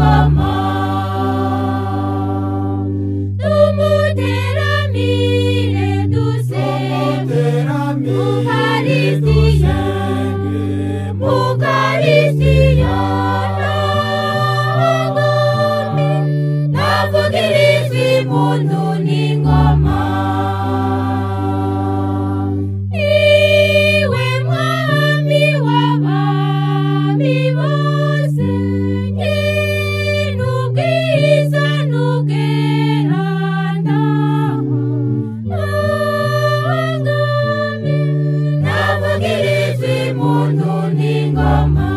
n'ingoma tumuteramire dusenge Mukaristiya Mukaristiya nangami navugiriza impundu n'ingoma iwe mwami w'abami bose n'ubwiza n'ubweranda nangami navugiriza impundu n'ingoma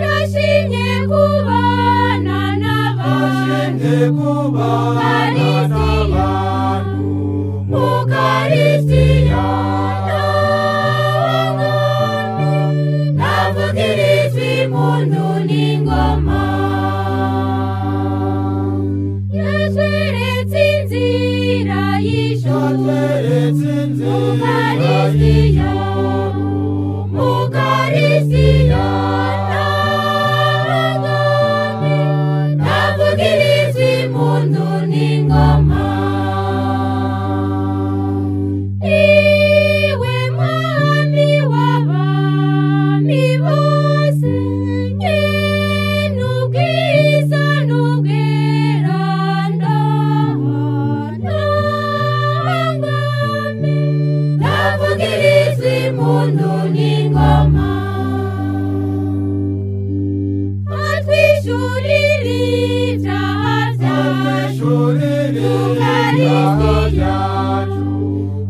yashimye kubana n'abantu Mukaristiya nangami navugiriza impundu n'ingoma yatweretse inzira y'ijuru Mukaristiya Mukaristiya nangami navugiriza impundu n'ingoma iwe mwami w'abami bose n'ubwiza n'ubweranda nangami navugiriza impundu n'ingoma atwishyurira ibyaha byacu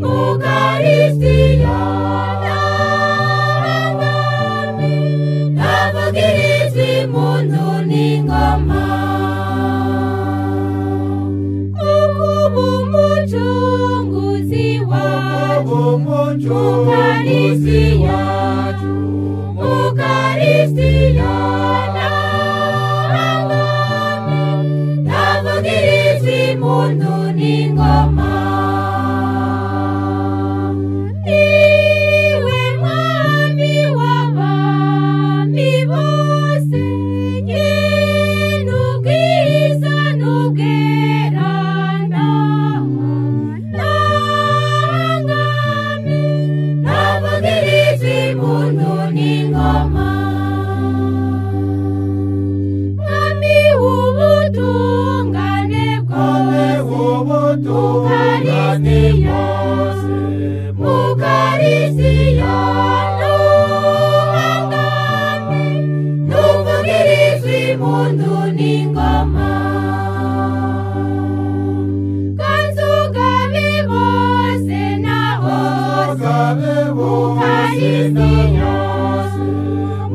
Mukaristiya nangami navugiriza impundu n'ingoma kuko umucunguzi wacu Mukaristiya Mukaristiya nangami navugiriza impundu n'ingoma iwe mwami w'abami bose n'ubwiza n'ubweranda nangami navugiriza impundu n'ingoma mwami w'ubutungane Mukaristiya Mukaristiya nangami nuvugiriza impundu n'ingoma kanzugabe bose na hose Mukaristiya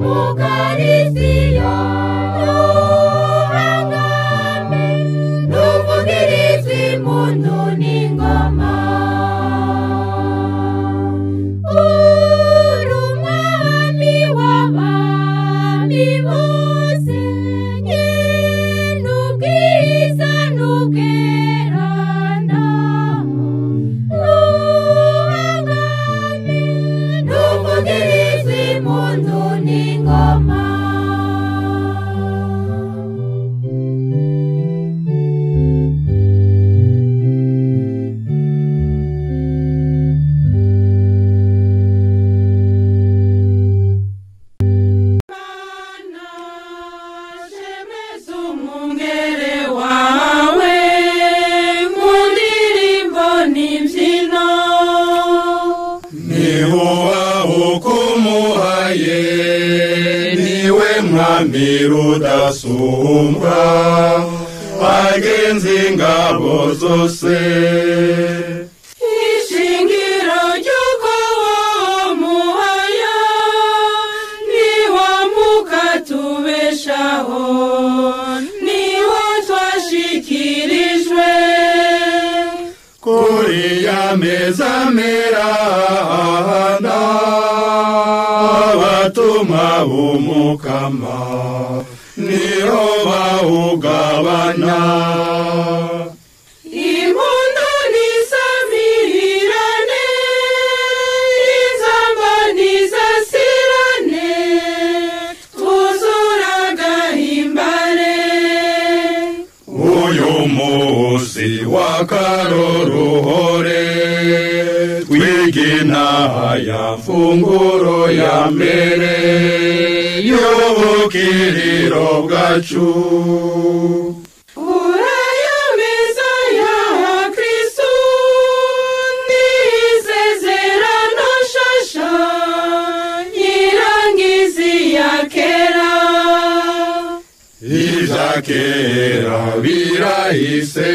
Mukaristiya nangami nuvugiriza impundu n'ingoma uri umwami w'abami bose n'ubwiza n'ubweranda nangami nuvugiriza impundu n'ingoma Rudasumbwa wagenze ingabo zose ishingiro ry'uko wamuhaya niwo mukatubeshaho niwo twashikirijwe kuri ya meza meranda abatuma b'umukama niho bawugabana impundu nisamirane inzamba nizasirane twuzura munsi w'akaroruhore twigina ya funguro ya mbere y'ubukiriro bwacu. Kera birahise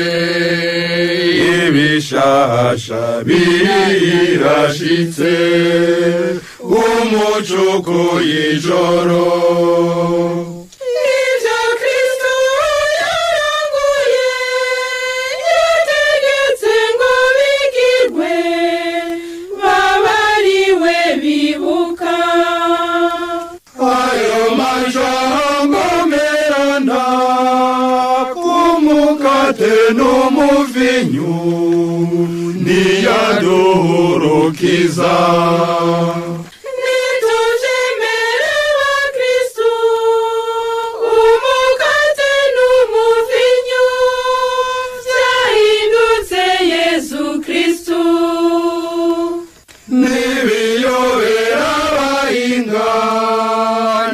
ibishasha birashitse umucuko y'ijoro n'ibyo Kristo yaranguye yategetse ngo bigirwe babariwe bibuka ayo majambo kumukate n'umuvinyu niyaduhurukiza. nitujemere wa Kristo umukate n'umuvinyu byahindutse Yesu Kristo. Nibiyobera abahinga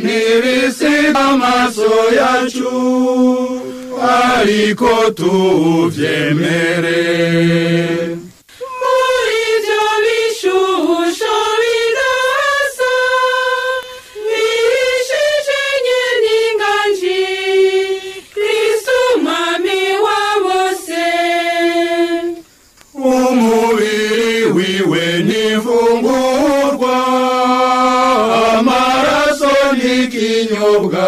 nibisiga amaso yacu ariko tuvyemere. Muri ibyo bishusho bidasa bihishije n'inganji Kristo umwami wa bose. Umubiri wiwe n'ifungurwa amaraso n'ikinyobwa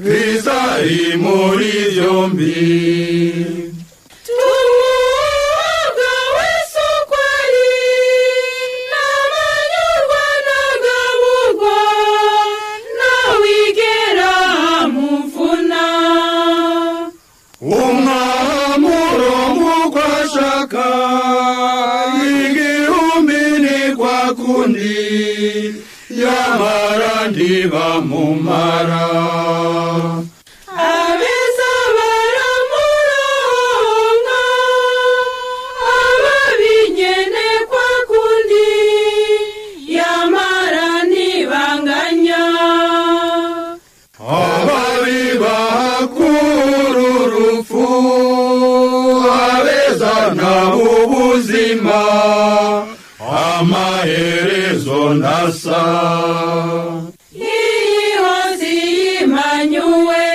Kristo ari muri byombi. Tumuga wese uko ari n'amanyurwa n'agaburwa ntawigera muvuna. Umwamuro nk'uko ashaka igihumbi ni kwa kundi yamara ntibamumara. Abeza baramuronka ababinyene kwa kundi yamara ntibanganya. Ababi bakura urupfu abeza nabo ubuzima amaherezo ntasa. Iyi hose yimanyuwe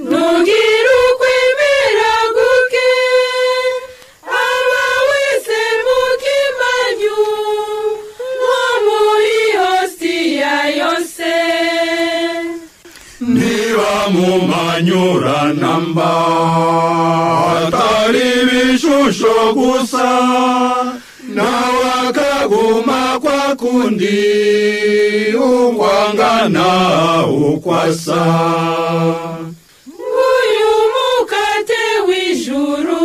nugira ukwemera guke aba wese mukimanyu nko muri hosiya yose. Ntibamumanyura namba atari ibishusho gusa nawe akaguma kwa kundi ukwangana ukwasa. Nguyu mukate w'ijuru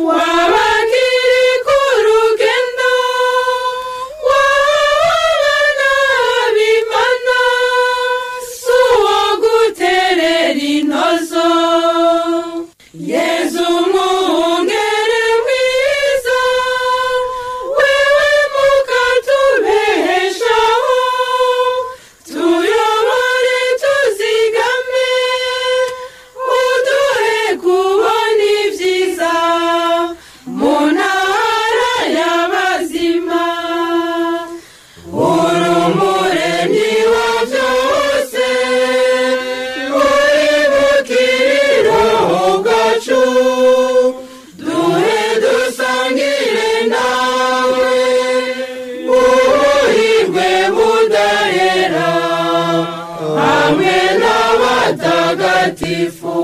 wabakiri ku rugendo wabana b'Imana si uwo guterera intozo. Yezu mwungere mwiza wewe mukatubeshaho tuyobore tuzigame uduhe kubona ibyiza mu ntara y'abazima. Urumuremyi wa byose uri bukiriro bwacu duhe dusangire nawe ubuhirwe budahera hamwe n'abatagatifu.